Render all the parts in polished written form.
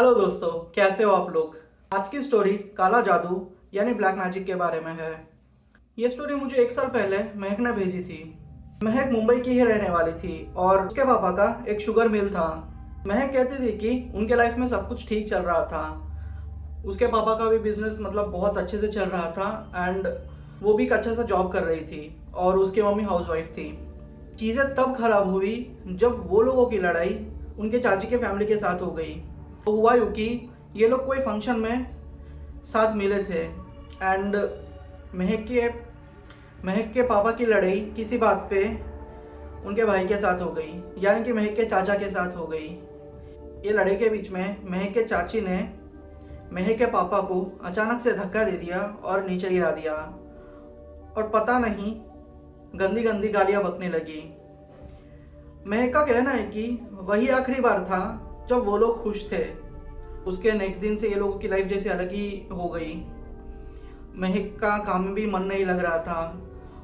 Hello दोस्तों, कैसे हो आप लोग। आज की स्टोरी काला जादू यानी ब्लैक मैजिक के बारे में है। ये स्टोरी मुझे 1 साल पहले महक ने भेजी थी। महक मुंबई की ही रहने वाली थी और उसके पापा का एक शुगर मिल था। महक कहती थी कि उनके लाइफ में सब कुछ ठीक चल रहा था। उसके पापा का भी बिजनेस बहुत अच्छे से चल रहा था एंड वो भी एक अच्छा सा जॉब कर रही थी और उसकी मम्मी हाउसवाइफ थी। चीज़ें तब खराब हुई जब वो लोगों की लड़ाई उनके चाची के फैमिली के साथ हो गई। तो हुआ यूँ कि ये लोग कोई फंक्शन में साथ मिले थे एंड महक के महक के पापा की लड़ाई किसी बात पे उनके भाई के साथ हो गई, यानी कि महक के चाचा के साथ हो गई। ये लड़ाई के बीच में महक के चाची ने महक के पापा को अचानक से धक्का दे दिया और नीचे गिरा दिया और पता नहीं गंदी गंदी गालियां बकने लगी। महक का कहना है कि वही आखिरी बार था जब वो लोग खुश थे। उसके नेक्स्ट दिन से ये लोगों की लाइफ जैसे अलग ही हो गई। महक का काम में भी मन नहीं लग रहा था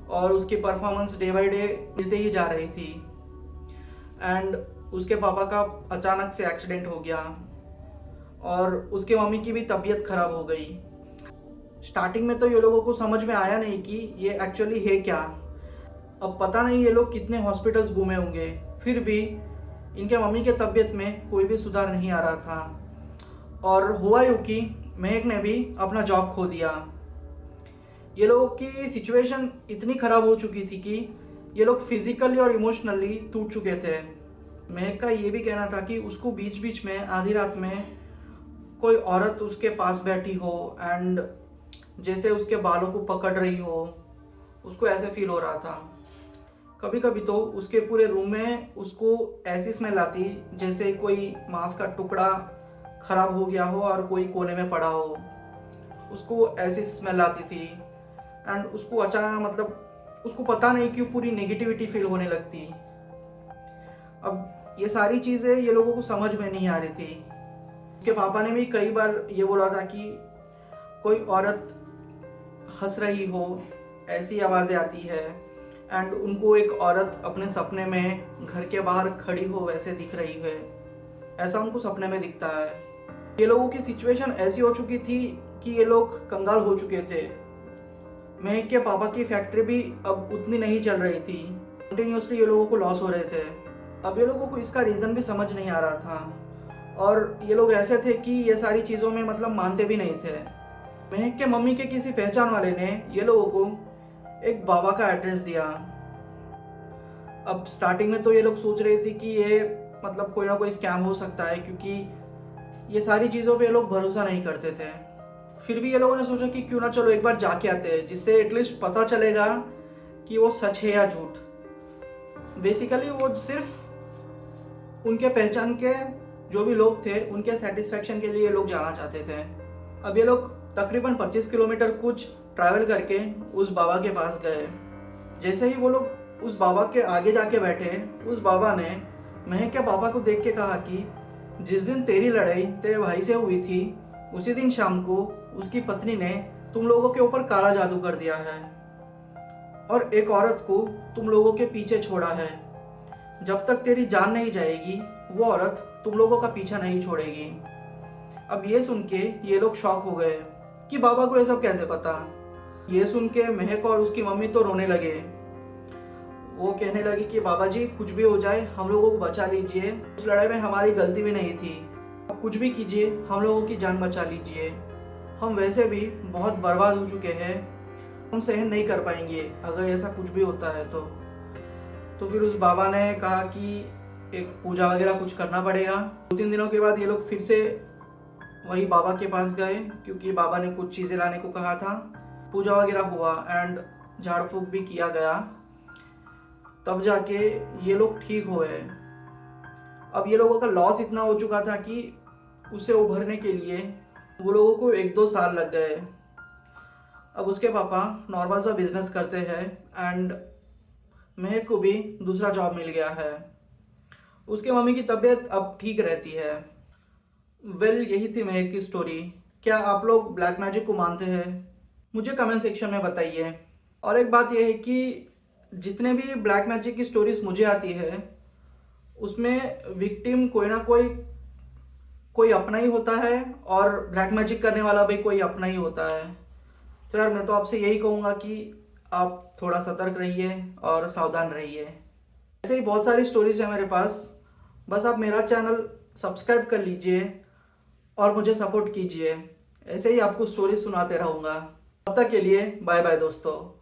और उसकी परफॉर्मेंस डे बाय डे गिरते ही जा रही थी एंड उसके पापा का अचानक से एक्सीडेंट हो गया और उसके मम्मी की भी तबीयत खराब हो गई। स्टार्टिंग में तो ये लोगों को समझ में आया नहीं कि ये एक्चुअली है क्या। अब पता नहीं ये लोग कितने हॉस्पिटल्स घूमे होंगे, फिर भी इनके मम्मी के तबीयत में कोई भी सुधार नहीं आ रहा था। और हुआ यूँ कि महक ने भी अपना जॉब खो दिया। ये लोगों की सिचुएशन इतनी ख़राब हो चुकी थी कि ये लोग फिजिकली और इमोशनली टूट चुके थे। महक का ये भी कहना था कि उसको बीच बीच में आधी रात में कोई औरत उसके पास बैठी हो एंड जैसे उसके बालों को पकड़ रही हो, उसको ऐसे फील हो रहा था। कभी कभी तो उसके पूरे रूम में उसको ऐसी स्मेल आती जैसे कोई मांस का टुकड़ा खराब हो गया हो और कोई कोने में पड़ा हो, उसको ऐसी स्मेल आती थी एंड उसको अचानक उसको पता नहीं क्यों पूरी नेगेटिविटी फील होने लगती। अब ये सारी चीज़ें ये लोगों को समझ में नहीं आ रही थी। उसके पापा ने भी कई बार ये बोला था कि कोई औरत हंस रही हो, ऐसी आवाज़ें आती है एंड उनको एक औरत अपने सपने में घर के बाहर खड़ी हो वैसे दिख रही है, ऐसा उनको सपने में दिखता है। ये लोगों की सिचुएशन ऐसी हो चुकी थी कि ये लोग कंगाल हो चुके थे। महक के पापा की फैक्ट्री भी अब उतनी नहीं चल रही थी, कंटिन्यूसली ये लोगों को लॉस हो रहे थे। अब ये लोगों को इसका रीज़न भी समझ नहीं आ रहा था और ये लोग ऐसे थे कि ये सारी चीज़ों में मानते भी नहीं थे। महक के मम्मी के किसी पहचान वाले ने ये लोगों को एक बाबा का एड्रेस दिया। अब स्टार्टिंग में तो ये लोग सोच रहे थे कि ये कोई ना कोई स्कैम हो सकता है, क्योंकि ये सारी चीज़ों पे ये लोग भरोसा नहीं करते थे। फिर भी ये लोगों ने सोचा कि क्यों ना चलो एक बार जाके आते हैं, जिससे एटलीस्ट पता चलेगा कि वो सच है या झूठ। बेसिकली वो सिर्फ उनके पहचान के जो भी लोग थे उनके सेटिस्फेक्शन के लिए ये लोग जाना चाहते थे। अब ये लोग तकरीबन 25 किलोमीटर कुछ ट्रैवल करके उस बाबा के पास गए। जैसे ही वो लोग उस बाबा के आगे जाके बैठे, उस बाबा ने महक के पापा को देख के कहा कि जिस दिन तेरी लड़ाई तेरे भाई से हुई थी, उसी दिन शाम को उसकी पत्नी ने तुम लोगों के ऊपर काला जादू कर दिया है और एक औरत को तुम लोगों के पीछे छोड़ा है। जब तक तेरी जान नहीं जाएगी वो औरत तुम लोगों का पीछा नहीं छोड़ेगी। अब ये सुन के ये लोग शॉक हो गए कि बाबा को ये सब कैसे पता। ये सुन के महक और उसकी मम्मी तो रोने लगे। वो कहने लगी कि बाबा जी कुछ भी हो जाए हम लोगों को बचा लीजिए, उस लड़ाई में हमारी गलती भी नहीं थी, आप कुछ भी कीजिए हम लोगों की जान बचा लीजिए। हम वैसे भी बहुत बर्बाद हो चुके हैं, हम सहन नहीं कर पाएंगे अगर ऐसा कुछ भी होता है तो फिर उस बाबा ने कहा कि एक पूजा वगैरह कुछ करना पड़ेगा। 2-3 दिनों के बाद ये लोग फिर से वही बाबा के पास गए, क्योंकि बाबा ने कुछ चीज़ें लाने को कहा था। पूजा वगैरह हुआ एंड झाड़ फूक भी किया गया, तब जाके ये लोग ठीक हुए। अब ये लोगों का लॉस इतना हो चुका था कि उसे उभरने के लिए वो लोगों को 1-2 साल लग गए। अब उसके पापा नॉर्मल सा बिजनेस करते हैं एंड महक को भी दूसरा जॉब मिल गया है। उसके मम्मी की तबीयत अब ठीक रहती है। यही थी महक की स्टोरी। क्या आप लोग ब्लैक मैजिक को मानते हैं? मुझे कमेंट सेक्शन में बताइए। और एक बात यह है कि जितने भी ब्लैक मैजिक की स्टोरीज मुझे आती है उसमें विक्टिम कोई ना कोई कोई अपना ही होता है और ब्लैक मैजिक करने वाला भी कोई अपना ही होता है। तो यार मैं तो आपसे यही कहूँगा कि आप थोड़ा सतर्क रहिए और सावधान रहिए। ऐसे ही बहुत सारी स्टोरीज है मेरे पास, बस आप मेरा चैनल सब्सक्राइब कर लीजिए और मुझे सपोर्ट कीजिए। ऐसे ही आपको स्टोरी सुनाते रहूँगा। तब तक के लिए बाय बाय दोस्तों।